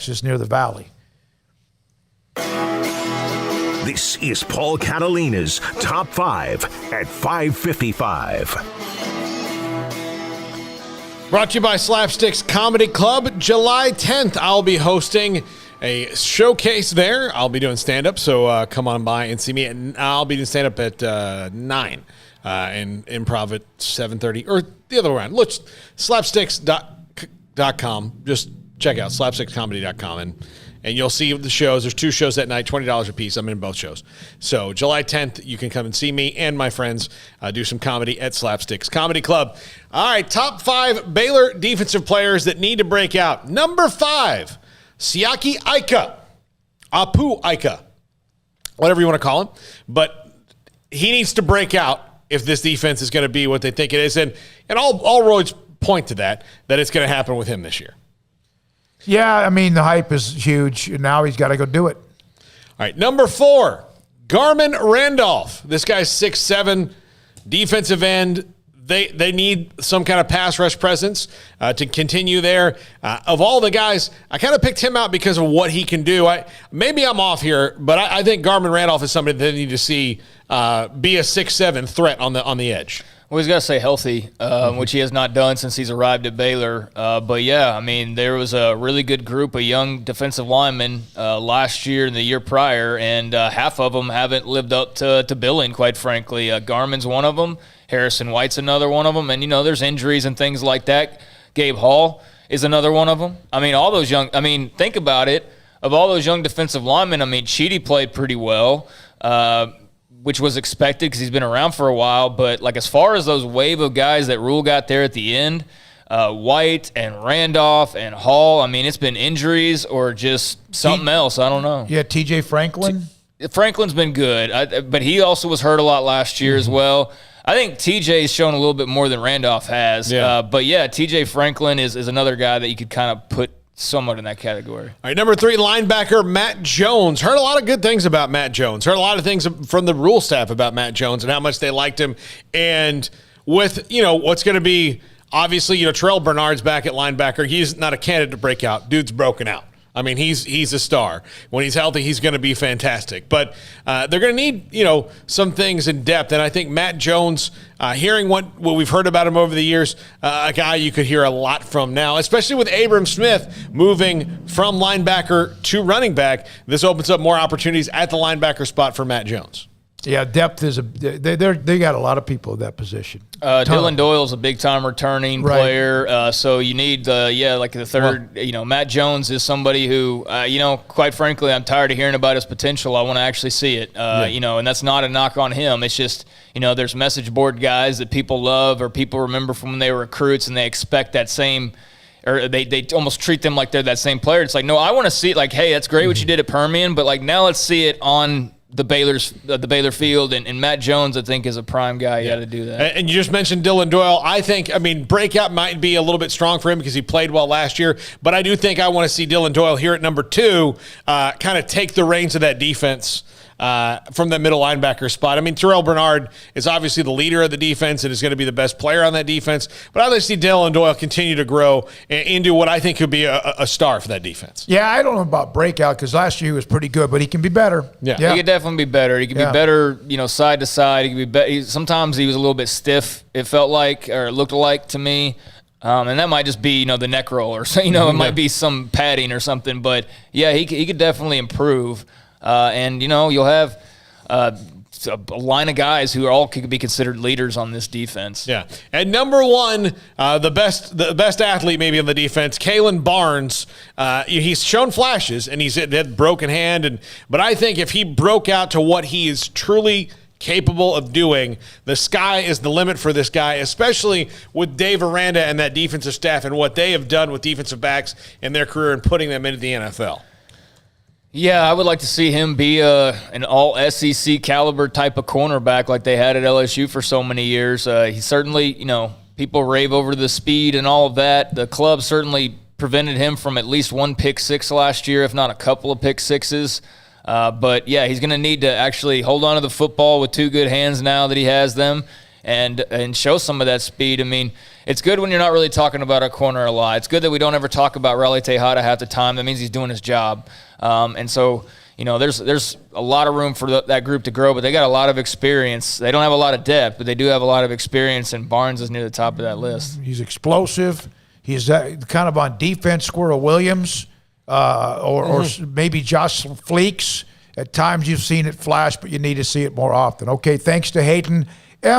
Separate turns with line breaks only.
Texas near the Valley.
This is Paul Catalina's Top 5 at 5:55.
Brought to you by Slapsticks Comedy Club. July 10th, I'll be hosting a showcase there. I'll be doing stand-up, so come on by and see me. And I'll be doing stand-up at 9 and improv at 7:30, or the other way around. Look, slapsticks.com. Just check out slapstickscomedy.com, and you'll see the shows. There's 2 shows that night, $20 a piece. I'm in both shows. So July 10th, you can come and see me and my friends do some comedy at Slapsticks Comedy Club. All right, top 5 Baylor defensive players that need to break out. Number 5, SIAKI Apu Ika, whatever you want to call him. But he needs to break out if this defense is going to be what they think it is. And all roads point to that it's going to happen with him this year.
Yeah, I mean, the hype is huge, and now he's got to go do it.
All right, number 4, Garmin Randolph. This guy's 6'7", defensive end. They need some kind of pass rush presence to continue there. Of all the guys, I kind of picked him out because of what he can do. Maybe I'm off here, but I think Garmin Randolph is somebody that they need to see be a 6'7" threat on the edge.
Well, he's got to stay healthy, which he has not done since he's arrived at Baylor. But, yeah, I mean, there was a really good group of young defensive linemen last year and the year prior, and half of them haven't lived up to billing, quite frankly. Garmin's one of them. Harrison White's another one of them. And, there's injuries and things like that. Gabe Hall is another one of them. I mean, all those young – I mean, think about it. Of all those young defensive linemen, I mean, Cheaty played pretty well, which was expected because he's been around for a while. But, like, as far as those wave of guys that Rule got there at the end, White and Randolph and Hall, I mean, it's been injuries or just something else. I don't know.
Yeah, TJ Franklin.
Franklin's been good, but he also was hurt a lot last year as well. I think TJ's shown a little bit more than Randolph has. Yeah. But, yeah, TJ Franklin is another guy that you could kind of put somewhat in that category.
All right, number 3, linebacker Matt Jones. Heard a lot of good things about Matt Jones. Heard a lot of things from the Rule staff about Matt Jones and how much they liked him. And with, what's going to be, obviously, Terrell Bernard's back at linebacker. He's not a candidate to break out. Dude's broken out. I mean, he's a star. When he's healthy, he's going to be fantastic. But they're going to need, some things in depth. And I think Matt Jones, hearing what we've heard about him over the years, a guy you could hear a lot from now, especially with Abram Smith moving from linebacker to running back. This opens up more opportunities at the linebacker spot for Matt Jones.
Yeah, depth is they got a lot of people at that position.
Dillon Doyle's a big-time returning player, so you need like the third. Matt Jones is somebody who, quite frankly, I'm tired of hearing about his potential. I want to actually see it, and that's not a knock on him. It's just, there's message board guys that people love or people remember from when they were recruits, and they expect that same. Or they almost treat them like they're that same player. It's like, no, I want to see it. Like, hey, that's great what you did at Permian, but like now let's see it on the Baylor field, and Matt Jones, I think, is a prime guy. You got to do that. And
you just mentioned Dillon Doyle. I think, breakout might be a little bit strong for him because he played well last year, but I do think I want to see Dillon Doyle here at number 2 kind of take the reins of that defense from the middle linebacker spot. I mean, Terrell Bernard is obviously the leader of the defense and is going to be the best player on that defense, but I'd like to see Dillon Doyle continue to grow into what I think could be a star for that defense.
Yeah, I don't know about breakout because last year he was pretty good, but he can be better.
Yeah. He could definitely be better. He could be better, side to side. He could be sometimes he was a little bit stiff, it felt like, or it looked like to me. And that might just be, the neck roll or so, it might be some padding or something. But, yeah, he could definitely improve. And, you'll have a line of guys who all could be considered leaders on this defense.
Yeah. And number 1, the best athlete maybe on the defense, KALON Barnes. He's shown flashes, and he's had broken hand. But I think if he broke out to what he is truly capable of doing, the sky is the limit for this guy, especially with Dave Aranda and that defensive staff and what they have done with defensive backs in their career and putting them into the NFL.
Yeah, I would like to see him be an all-SEC caliber type of cornerback like they had at LSU for so many years. He certainly, people rave over the speed and all of that. The club certainly prevented him from at least one pick six last year, if not a couple of pick sixes. But, yeah, he's going to need to actually hold on to the football with 2 good hands now that he has them and show some of that speed. I mean, it's good when you're not really talking about our corner a lot. It's good that we don't ever talk about Raleigh Tejada half the time. That means he's doing his job. And so, you know, there's a lot of room for that group to grow, but they got a lot of experience. They don't have a lot of depth, but they do have a lot of experience, and Barnes is near the top of that list.
He's explosive. He's kind of on defense, Squirrel Williams, or maybe Josh Fleeks. At times you've seen it flash, but you need to see it more often. Okay, thanks to Hayden